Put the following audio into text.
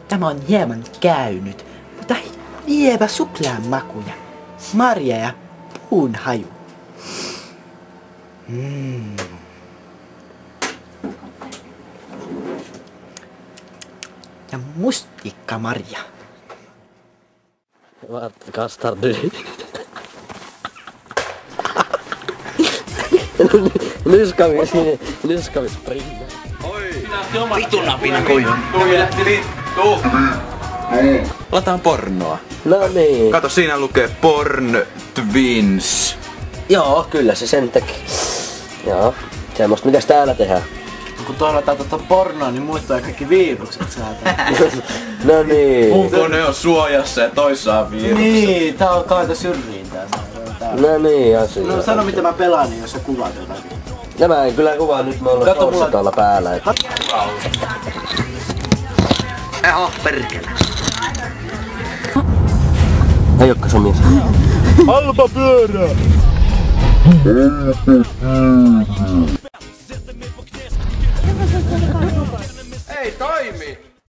Tämä on hieman käynyt, mutta lievä suklaan makuja, marja ja puun haju. Ja mustikkamarja. Vad kastar du? Nu ska vi springa. Oi! Vitun napina koju. Toi lähti vittu! Lataan pornoa. No niin. Kato, siinä lukee Porn Twins. Joo, kyllä se sen teki. Joo. Semmosta mitäs täällä tehdään? Kun tuolla lataa pornoa, niin muistaa kaikki virukset saattaa. No niin. Mun kone on suojassa ja toi saa virukset. Niin, tää on kaita syrjintää. No niin, asia. No sano miten mä pelaan, niin jos sä kuvaat jotakin. Ja mä en kyllä kuvaa, nyt mä oon tossa tuolla päällä. Perkele. Ei ookaan sun mies. Alba pyörä! Ei toimi!